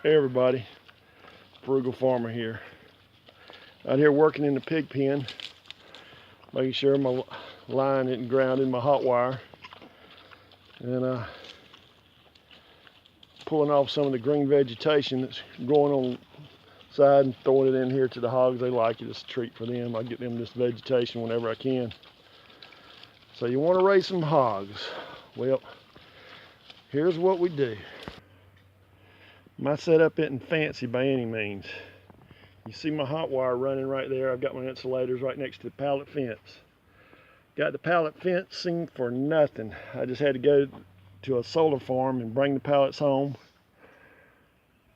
Hey everybody, Frugal Farmer here. Out here working in the pig pen, making sure my line isn't grounded in my hot wire, and pulling off some of the green vegetation that's growing on the side and throwing it in here to the hogs. They like it. It's a treat for them. I get them this vegetation whenever I can. So you want to raise some hogs. Well, here's what we do. My setup isn't fancy by any means. You see my hot wire running right there. I've got my insulators right next to the pallet fence. Got the pallet fencing for nothing. I just had to go to a solar farm and bring the pallets home.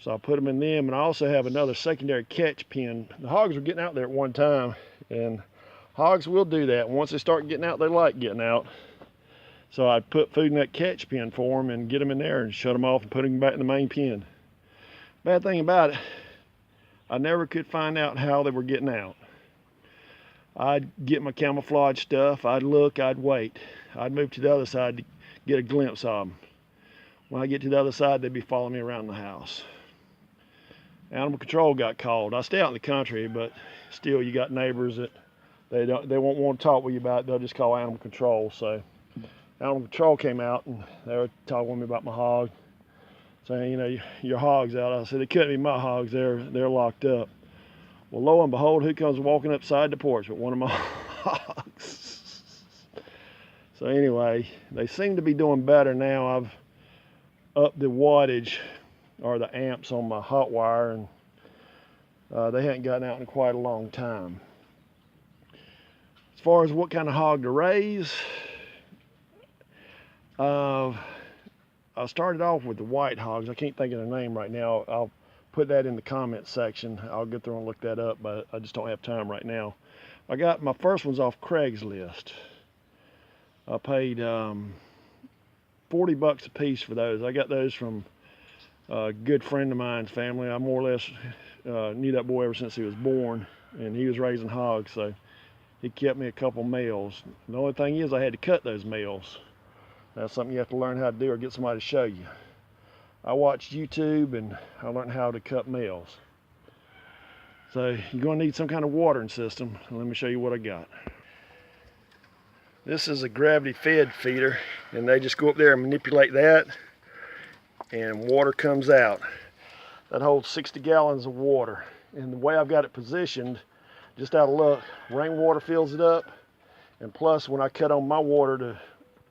So I put them in them, and I also have another secondary catch pen. The hogs were getting out there at one time, and hogs will do that. Once they start getting out, they like getting out. So I put food in that catch pen for them and get them in there and shut them off and put them back in the main pen. Bad thing about it, I never could find out how they were getting out. I'd get my camouflage stuff, I'd look, I'd wait. I'd move to the other side to get a glimpse of them. When I get to the other side, they'd be following me around the house. Animal control got called. I stay out in the country, but still you got neighbors that they won't want to talk with you about it. They'll just call animal control. So animal control came out and they were talking with me about my hog, saying, you know, your hog's out. I said, it couldn't be my hogs, they're locked up. Well, lo and behold, who comes walking upside the porch but one of my hogs? So anyway, they seem to be doing better now. I've upped the wattage or the amps on my hot wire, and they hadn't gotten out in quite a long time. As far as what kind of hog to raise, I started off with the white hogs. I can't think of the name right now. I'll put that in the comments section. I'll get through and look that up, but I just don't have time right now. I got my first ones off Craigslist. I paid 40 bucks a piece for those. I got those from a good friend of mine's family. I more or less knew that boy ever since he was born, and he was raising hogs, so he kept me a couple males. The only thing is I had to cut those males. That's something you have to learn how to do or get somebody to show you. I watched YouTube and I learned how to cut males. So you're going to need some kind of watering system. Let me show you what I got. This is a gravity fed feeder, and they just go up there and manipulate that and water comes out. That holds 60 gallons of water. And the way I've got it positioned, just out of luck, rainwater fills it up, and plus when I cut on my water to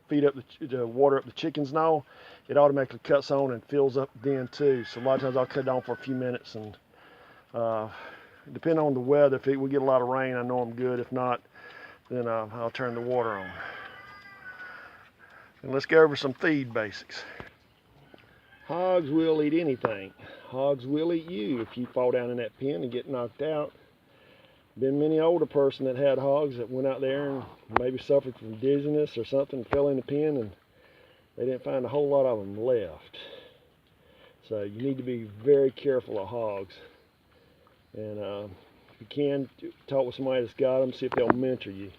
feed up the water up the chickens now, it automatically cuts on and fills up then too. So a lot of times I'll cut it on for a few minutes, and depending on the weather, if we get a lot of rain, I know I'm good. If not, then I'll turn the water on. And let's go over some feed basics. Hogs will eat anything. Hogs will eat you if you fall down in that pen and get knocked out. Been many older person that had hogs that went out there and maybe suffered from dizziness or something, fell in the pen, and they didn't find a whole lot of them left. So you need to be very careful of hogs. And if you can, talk with somebody that's got them, see if they'll mentor you.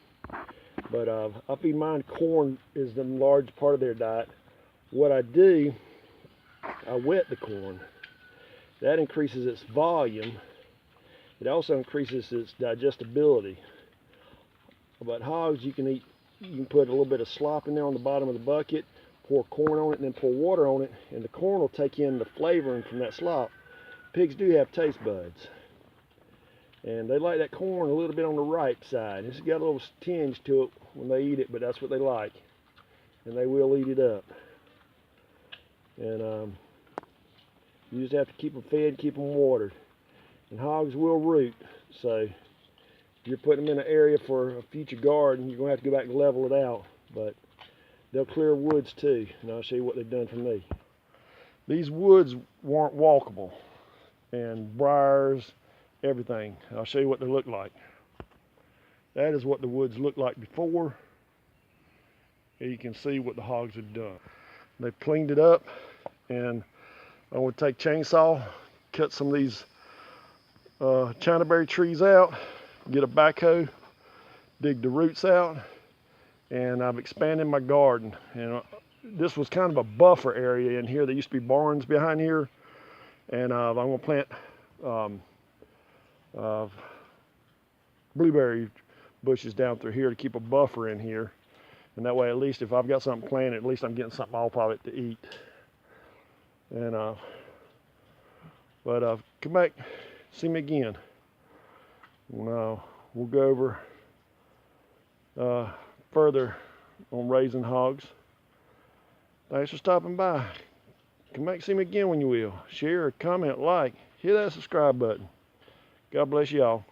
But I feed mine corn is the large part of their diet. What I do, I wet the corn. That increases its volume. It also increases its digestibility. But hogs, you can put a little bit of slop in there on the bottom of the bucket, pour corn on it, and then pour water on it, and the corn will take in the flavoring from that slop. Pigs do have taste buds, and they like that corn a little bit on the ripe side. It's got a little tinge to it when they eat it, but that's what they like, and they will eat it up. And you just have to keep them fed, keep them watered. And hogs will root, so if you're putting them in an area for a future garden, you're going to have to go back and level it out. But they'll clear woods too, and I'll show you what they've done for me. These woods weren't walkable, and briars, everything. I'll show you what they look like. That is what the woods looked like before, and you can see what the hogs had done. They've cleaned it up, and I'm going to take chainsaw, cut some of these Chinaberry trees out, get a backhoe, dig the roots out, and I've expanded my garden. And this was kind of a buffer area in here. There used to be barns behind here, And I'm going to plant uh, blueberry bushes down through here to keep a buffer in here. And that way, at least if I've got something planted, at least I'm getting something off of it to eat. And come back, see me again. We'll go over further on raising hogs. Thanks for stopping by. Come back, see me again when you will. Share, comment, like, hit that subscribe button. God bless y'all.